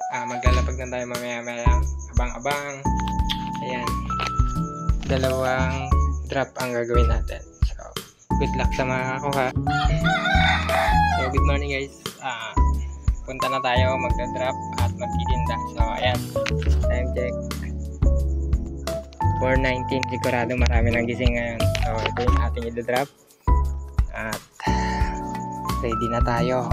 Maglalapag na tayo mamaya-maya. Abang-abang. Ayan. 2 drop ang gagawin natin. So, good luck sa mga kakuha. So, good morning guys. Punta na tayo, magda-drop at magtitinda. So, ayan. Time check. 4:19. Sigurado marami nang gising ngayon. So, ito yung ating i-drop. At ready na tayo.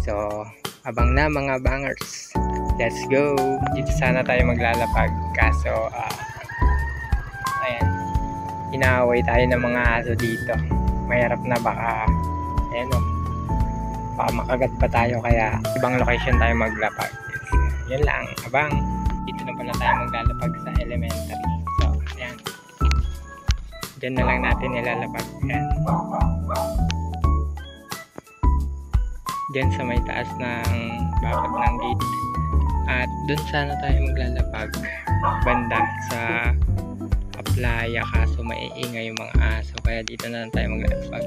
So, abang na mga bangers. Let's go. Dito sana tayo maglalapag. Kaso, ayan. Inaaway tayo ng mga aso dito. Mahirap na baka, ayan o. Baka makagat pa tayo kaya ibang location tayo maglapag. Yan lang. Abang. Dito na pala tayo maglalapag sa elementary. So, ayan. Diyan na lang natin ilalapag. Ayan. Diyan sa may taas ng bakod ng gate. At doon sana tayo maglalapag banda sa playa, kaso maiingay yung mga aso kaya dito na lang tayo maglalapag.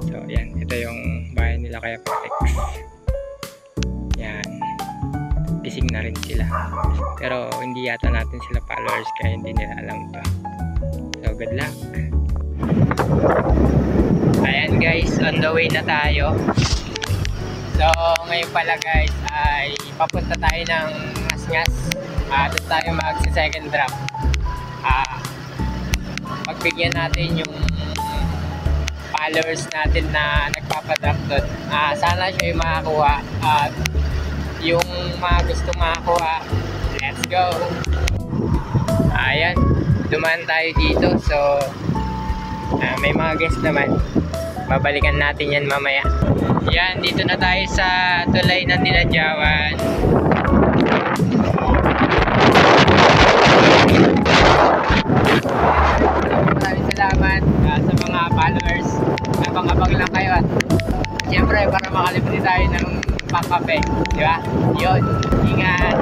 So yan, ito yung bahay nila kaya Patex. Yan, gising na rin sila pero hindi yata natin sila followers kaya hindi nila alam to. So good luck. Ayan guys, on the way na tayo. So ngayon pala guys ay papunta tayo ng Ngas-Ngas. Doon tayo mag-second drop. Pagbigyan natin yung followers natin na nagpapadrop doon. Sana siya yung makakuha at yung mga gusto makakuha. Let's go. Ayan, dumaan tayo dito. So may mga guest naman. Babalikan natin yan mamaya. Yan, dito na tayo sa tulay ng Dinadyawan. Maraming salamat sa mga followers. Abang-abang lang kayo at siyempre para makalimutin tayo ng pangkape, di ba? Yun, ingat.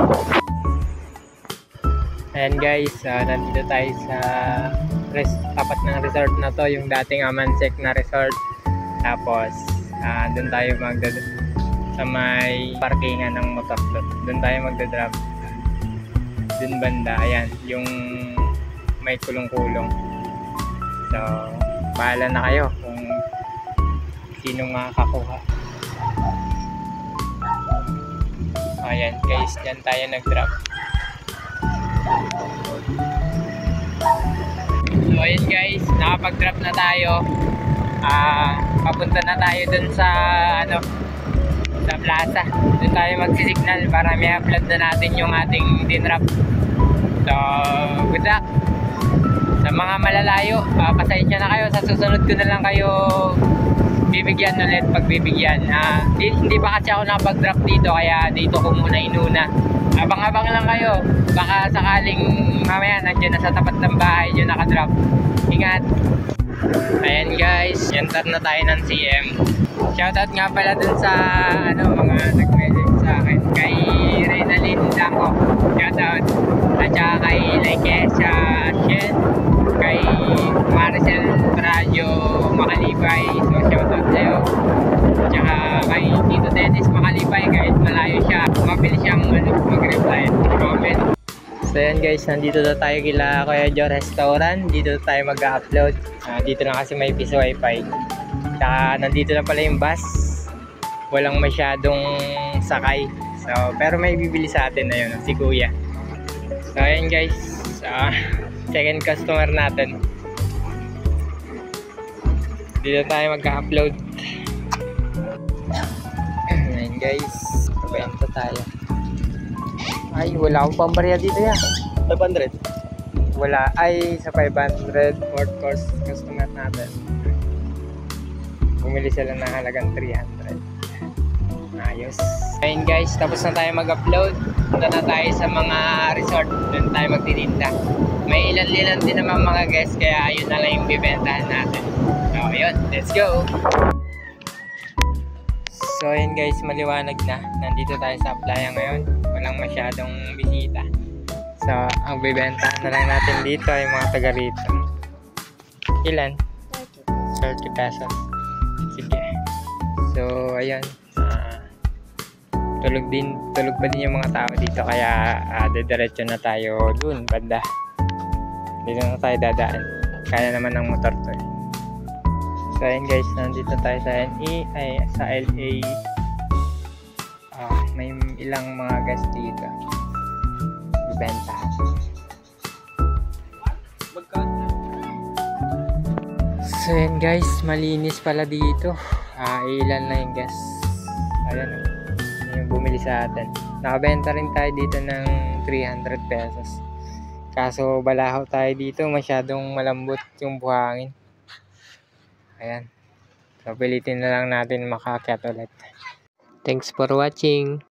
Ayan guys, nandito tayo sa tapat ng resort na to, yung dating Amansek na resort. Tapos doon tayo sa may parkingan ng motor doon tayo magdadrop doon banda. Ayan yung may kulong-kulong. So bahala na kayo kung sino makakakuha. Ayan guys, dyan tayo nag-drop. So ayan guys, nakapag-drop na tayo. Papunta na tayo dun sa sa plaza. Dun tayo magsisignal para may upload na natin yung ating dinrap. So good luck sa mga malalayo. Pasensya na kayo, sa susunod ko na lang kayo bibigyan ulit pagbibigyan. Hindi pa kasi ako nakapag-drop dito kaya dito ko muna inuna. Abang-abang lang kayo, baka sakaling mamaya nandiyan na sa tapat ng bahay yung nakadrop. Ingat. Ayan guys, enter na tayo ng CM. Shoutout nga pala dun sa mga nag-message sa akin, kay Reynalyn Danco, shoutout. At saka kay Laikesa Shen, kay Maricel Radyo Makalibay, so shoutout sa'yo. At saka kay Tito Dennis Makalibay, kahit malayo siya, mabilis siyang mag-reply, comment. So yan guys, nandito na tayo kila Kuya Joe Restaurant. Dito na tayo mag-upload. Dito na kasi may piso wifi. Saka nandito na pala yung bus. Walang masyadong sakay. So, pero may bibili sa atin na yun, si Kuya. So yan guys, second customer natin. Dito tayo mag-upload. Yan guys, pabenta tayo. Ay, wala akong pambarya dito yan. 500? Wala. Ay, sa 500 fourth course customer natin. Bumili sila ng halagang 300. Ayos. Ayun guys, tapos na tayo mag-upload. Punta na tayo sa mga resort. Doon tayo magtitinda. May ilan-ilan din naman mga guests, kaya ayun na lang yung bibentahan natin. So, ayun. Let's go! So ayun guys, maliwanag na. Nandito tayo sa playa ngayon. Walang masyadong bisita. So ang bibentahan na lang natin dito ay mga taga rito. Ilan? 30 pesos. Sige. So ayun, tulog pa din yung mga tao dito, kaya didiretso na tayo dun banda. Dito na tayo dadaan, kaya naman ng motor to eh. So ayun guys, nandito tayo sa sa LA. May ilang mga gas dito ibentahan. So yun guys, malinis pala dito. Ilan lang yung gas. Ayan o, yung bumili sa atin. Nakabenta rin tayo dito ng 300 pesos. Kaso balahaw tayo dito, masyadong malambot yung buhangin. Ayan. So pilitin na lang natin makaakyat ulit. Thanks for watching.